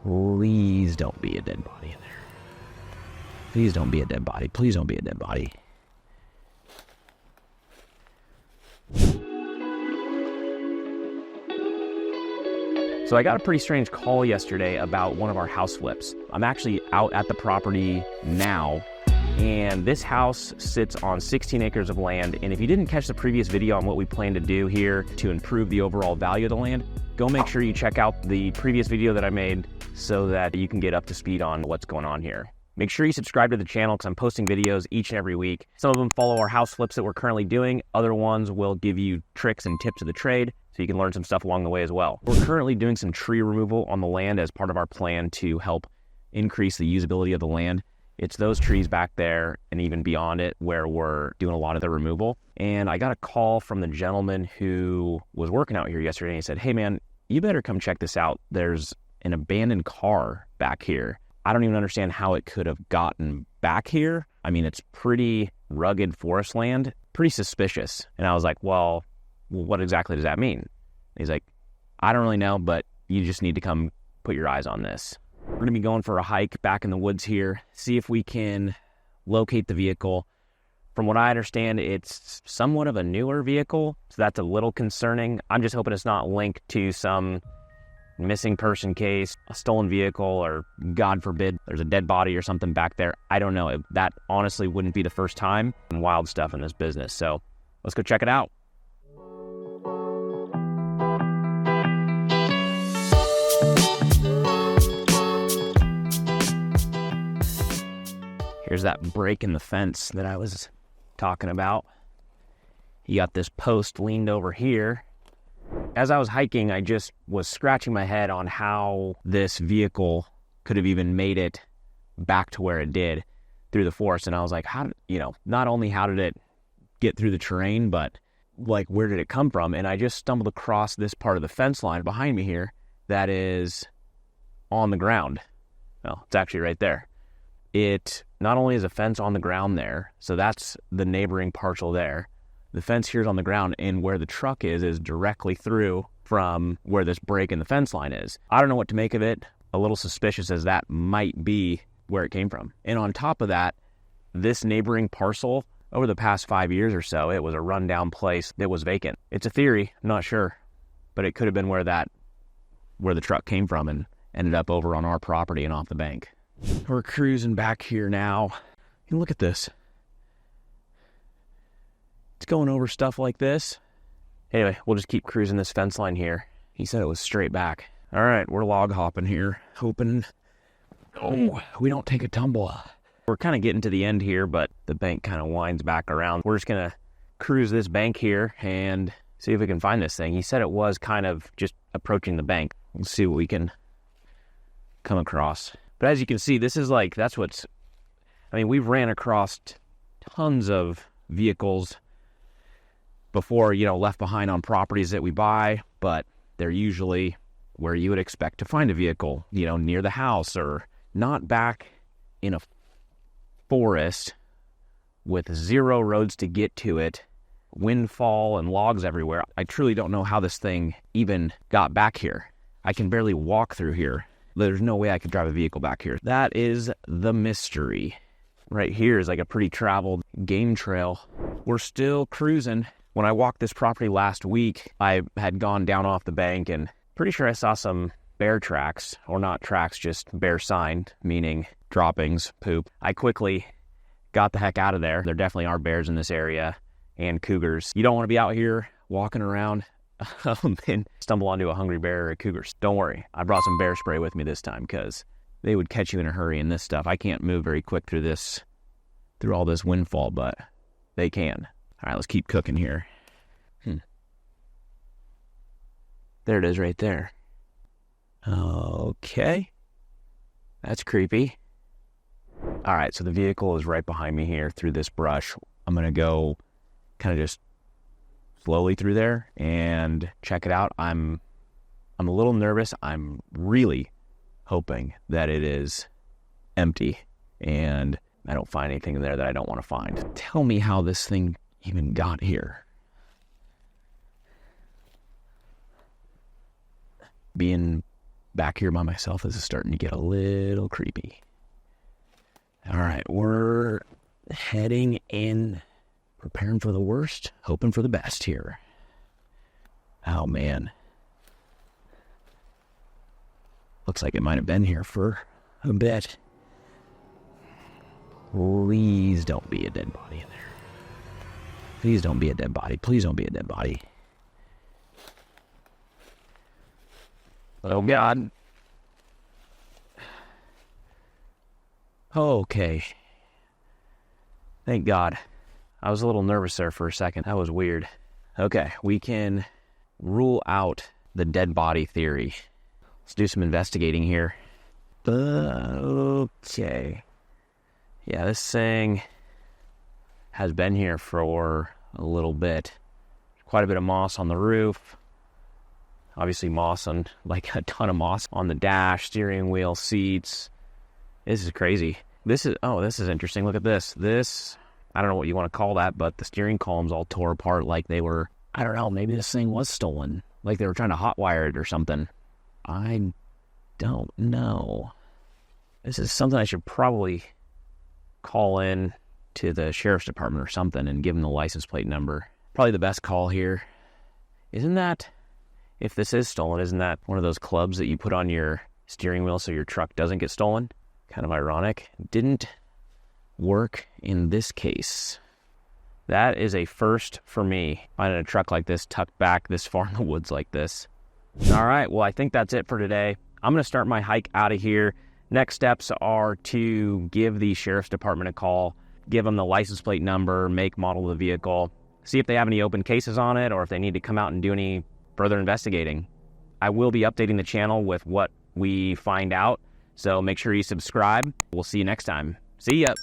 Please don't be a dead body in there. Please don't be a dead body. Please don't be a dead body. So I got a pretty strange call yesterday about one of our house flips. I'm actually out at the property now, and this house sits on 16 acres of land. And if you didn't catch the previous video on what we plan to do here to improve the overall value of the land, go make sure you check out the previous video that I made so that you can get up to speed on what's going on here. Make sure you subscribe to the channel because I'm posting videos each and every week. Some of them follow our house flips that we're currently doing. Other ones will give you tricks and tips of the trade so you can learn some stuff along the way as well. We're currently doing some tree removal on the land as part of our plan to help increase the usability of the land. It's those trees back there and even beyond it where we're doing a lot of the removal. And I got a call from the gentleman who was working out here yesterday, and he said, "Hey man, you better come check this out. There's an abandoned car back here. I don't even understand how it could have gotten back here. I mean, it's pretty rugged forest land, pretty suspicious." And I was like, well, what exactly does that mean? And he's like, "I don't really know, but you just need to come put your eyes on this." We're going to be going for a hike back in the woods here, see if we can locate the vehicle. From what I understand, it's somewhat of a newer vehicle, so that's a little concerning. I'm just hoping it's not linked to some missing person case, a stolen vehicle, or God forbid, there's a dead body or something back there. I don't know. That honestly wouldn't be the first time and wild stuff in this business. So let's go check it out. Here's that break in the fence that I was talking about. You got this post leaned over here. As I was hiking, I just was scratching my head on how this vehicle could have even made it back to where it did through the forest. And I was like, not only how did it get through the terrain, but like, where did it come from? And I just stumbled across this part of the fence line behind me here that is on the ground. Well, it's actually right there. It not only is a fence on the ground there, so that's the neighboring parcel there. The fence here is on the ground, and where the truck is directly through from where this break in the fence line is. I don't know what to make of it. A little suspicious as that might be where it came from. And on top of that, this neighboring parcel, over the past 5 years or so, it was a rundown place that was vacant. It's a theory, I'm not sure, but it could have been where the truck came from and ended up over on our property and off the bank. We're cruising back here now. And look at this. It's going over stuff like this. Anyway, we'll just keep cruising this fence line here. He said it was straight back. All right, we're log hopping here, hoping we don't take a tumble. We're kind of getting to the end here, but the bank kind of winds back around. We're just going to cruise this bank here and see if we can find this thing. He said it was kind of just approaching the bank. Let's see what we can come across. But as you can see, this is like, we've ran across tons of vehicles before, left behind on properties that we buy, but they're usually where you would expect to find a vehicle, near the house or not back in a forest with zero roads to get to it, windfall and logs everywhere. I truly don't know how this thing even got back here. I can barely walk through here. There's no way I could drive a vehicle back here. That is the mystery. Right here is like a pretty traveled game trail. We're still cruising. When I walked this property last week, I had gone down off the bank and pretty sure I saw some bear tracks, or not tracks, just bear sign, meaning droppings, poop. I quickly got the heck out of there. There definitely are bears in this area and cougars. You don't want to be out here walking around and stumble onto a hungry bear or a cougar. Don't worry, I brought some bear spray with me this time because they would catch you in a hurry in this stuff. I can't move very quick through all this windfall, but they can. All right, let's keep cooking here. There it is right there. Okay. That's creepy. All right, so the vehicle is right behind me here through this brush. I'm going to go kind of just slowly through there and check it out. I'm a little nervous. I'm really hoping that it is empty and I don't find anything in there that I don't want to find. Tell me how this thing even got here. Being back here by myself. This is starting to get a little creepy. All right, we're heading in, preparing for the worst, hoping for the best here. Oh, man. Looks like it might have been here for a bit. Please don't be a dead body in there. Please don't be a dead body. Please don't be a dead body. Oh, God. Okay. Thank God. I was a little nervous there for a second. That was weird. Okay, we can rule out the dead body theory. Let's do some investigating here. Okay. Yeah, this thing has been here for a little bit. Quite a bit of moss on the roof. Obviously moss on, like a ton of moss on the dash, steering wheel, seats. This is crazy. This is interesting. Look at this. This, I don't know what you want to call that, but the steering columns all tore apart like they were, I don't know, maybe this thing was stolen. Like they were trying to hotwire it or something. I don't know. This is something I should probably call in to the sheriff's department or something and give them the license plate number. Probably the best call here. Isn't that, if this is stolen, isn't that one of those clubs that you put on your steering wheel so your truck doesn't get stolen? Kind of ironic. Didn't work in this case. That is a first for me, finding a truck like this tucked back this far in the woods like this. All right, well, I think that's it for today. I'm going to start my hike out of here. Next steps are to give the sheriff's department a call, give them the license plate number, make, model of the vehicle, see if they have any open cases on it or if they need to come out and do any further investigating. I will be updating the channel with what we find out, so make sure you subscribe. We'll see you next time. See ya.